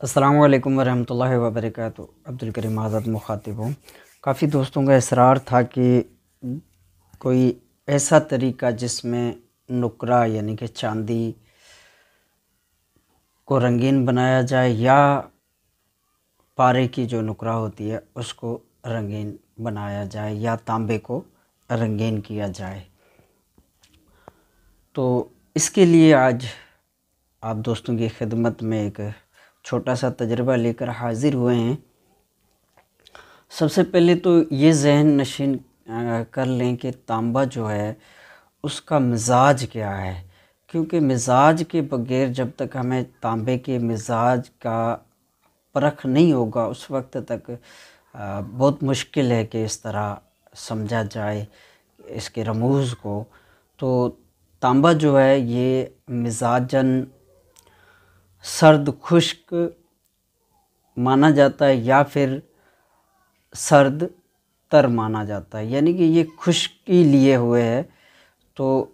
अस्सलामु अलैकुम वरहमतुल्लाहि वबरकातुहू। अब्दुल करीम आज़ाद मुखातिब हूँ। काफ़ी दोस्तों का इसरार था कि कोई ऐसा तरीका जिसमें नुकरा यानी कि चांदी को रंगीन बनाया जाए या पारे की जो नुकरा होती है उसको रंगीन बनाया जाए या तांबे को रंगीन किया जाए। तो इसके लिए आज आप दोस्तों की खिदमत में एक छोटा सा तजुर्बा लेकर हाज़िर हुए हैं। सबसे पहले तो ये ज़हन नशीन कर लें कि तांबा जो है उसका मिज़ाज क्या है, क्योंकि मिज़ाज के बग़ैर जब तक हमें तांबे के मिज़ाज का परख नहीं होगा उस वक्त तक बहुत मुश्किल है कि इस तरह समझा जाए इसके रमूज़ को। तो तांबा जो है ये मिज़ाजन सर्द खुश्क माना जाता है या फिर सर्द तर माना जाता है, यानी कि ये खुश्की लिए हुए है। तो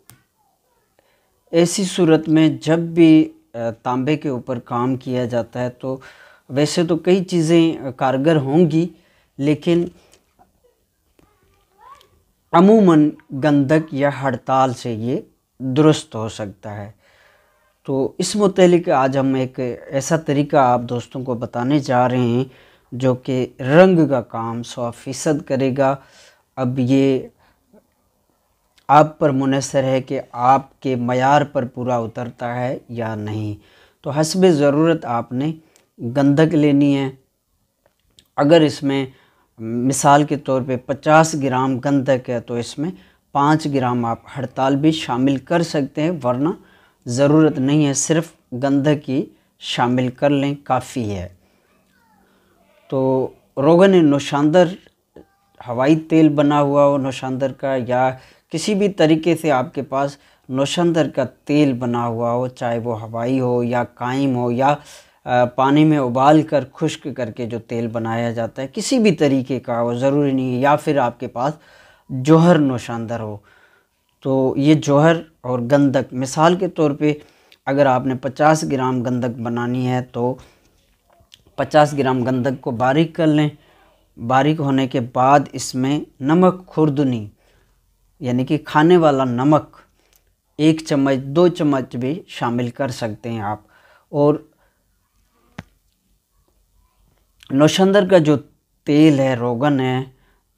ऐसी सूरत में जब भी तांबे के ऊपर काम किया जाता है तो वैसे तो कई चीज़ें कारगर होंगी, लेकिन अमूमन गंधक या हड़ताल से ये दुरुस्त हो सकता है। तो इस मुतालिक आज हम एक ऐसा तरीका आप दोस्तों को बताने जा रहे हैं जो कि रंग का काम 100% करेगा। अब ये आप पर मुनहसर है कि आपके मयार पर पूरा उतरता है या नहीं। तो हस्बे ज़रूरत आपने गंधक लेनी है। अगर इसमें मिसाल के तौर पे 50 ग्राम गंधक है तो इसमें 5 ग्राम आप हड़ताल भी शामिल कर सकते हैं, वरना ज़रूरत नहीं है, सिर्फ गंधक ही शामिल कर लें काफ़ी है। तो रोगन नौशांदर हवाई तेल बना हुआ हो नौशांदर का, या किसी भी तरीके से आपके पास नौशांदर का तेल बना हुआ हो, चाहे वो हवाई हो या कायम हो या पानी में उबाल कर खुश्क करके जो तेल बनाया जाता है, किसी भी तरीके का हो, ज़रूरी नहीं है, या फिर आपके पास जौहर नौशांदर हो। तो ये जौहर और गंधक मिसाल के तौर पे अगर आपने 50 ग्राम गंधक बनानी है तो 50 ग्राम गंधक को बारीक कर लें। बारीक होने के बाद इसमें नमक खुर्दनी यानी कि खाने वाला नमक 1 चम्मच 2 चम्मच भी शामिल कर सकते हैं आप। और नौशंदर का जो तेल है, रोगन है,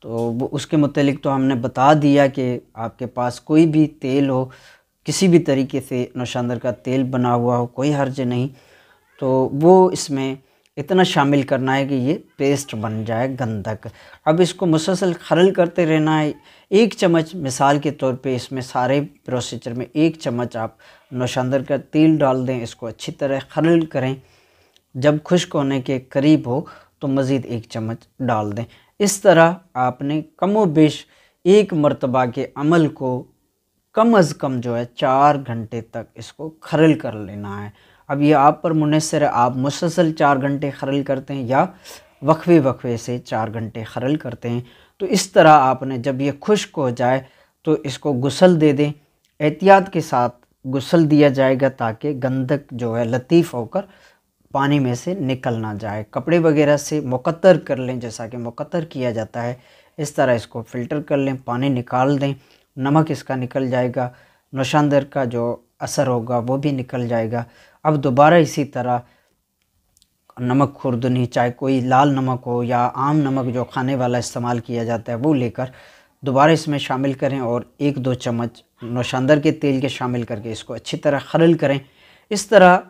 तो वो उसके मुतालिक तो हमने बता दिया कि आपके पास कोई भी तेल हो, किसी भी तरीके से नौशंदर का तेल बना हुआ हो, कोई हर्ज नहीं। तो वो इसमें इतना शामिल करना है कि ये पेस्ट बन जाए गंधक। अब इसको मुसलसल खरल करते रहना है। 1 चम्मच मिसाल के तौर पे इसमें सारे प्रोसीजर में 1 चम्मच आप नौशंदर का तेल डाल दें, इसको अच्छी तरह खरल करें। जब खुश्क होने के करीब हो तो मज़ीद 1 चम्मच डाल दें। इस तरह आपने कमो बेश एक मरतबा के अमल को कम अज़ कम जो है 4 घंटे तक इसको खरल कर लेना है। अब ये आप पर मुनहसर है, आप मुसलसल 4 घंटे खरल करते हैं या वक्फे वक्फे से 4 घंटे खरल करते हैं। तो इस तरह आपने जब ये खुश्क हो जाए तो इसको गुसल दे दें। एहतियात के साथ गुसल दिया जाएगा ताकि गंधक जो है लतीफ़ होकर पानी में से निकल ना जाए। कपड़े वगैरह से मुकत्तर कर लें, जैसा कि मुकत्तर किया जाता है, इस तरह इसको फ़िल्टर कर लें, पानी निकाल दें, नमक इसका निकल जाएगा, नौशांदर का जो असर होगा वो भी निकल जाएगा। अब दोबारा इसी तरह नमक खुर्दनी, चाहे कोई लाल नमक हो या आम नमक जो खाने वाला इस्तेमाल किया जाता है, वो लेकर दोबारा इसमें शामिल करें और 1-2 चम्मच नौशांदर के तेल के शामिल करके इसको अच्छी तरह खरल करें। इस तरह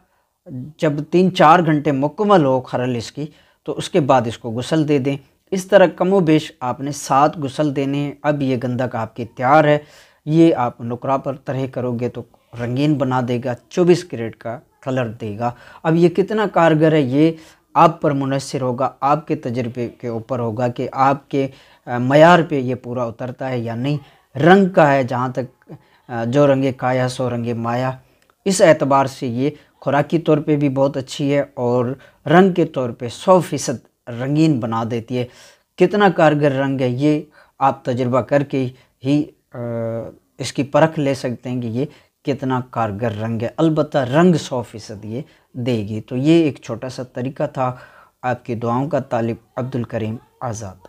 जब 3-4 घंटे मुकम्मल हो खरल इसकी, तो उसके बाद इसको गुसल दे दें। इस तरह कमो बेश आपने 7 गुसल देने हैं। अब ये गंधक आपकी तैयार है। ये आप नुकरा पर तरह करोगे तो रंगीन बना देगा, 24 कैरेट का कलर देगा। अब ये कितना कारगर है ये आप पर मुनहसर होगा, आपके तजर्बे के ऊपर होगा कि आपके मयार पे ये पूरा उतरता है या नहीं। रंग का है, जहाँ तक जो रंगे काया सो रंगे माया, इस एतबार से ये खुराकी तौर पे भी बहुत अच्छी है और रंग के तौर पे 100% रंगीन बना देती है। कितना कारगर रंग है ये आप तजुर्बा करके ही इसकी परख ले सकते हैं कि ये कितना कारगर रंग है। अलबत्ता रंग 100% ये देगी। तो ये एक छोटा सा तरीका था आपकी दुआओं का तालिब अब्दुल करीम आज़ाद।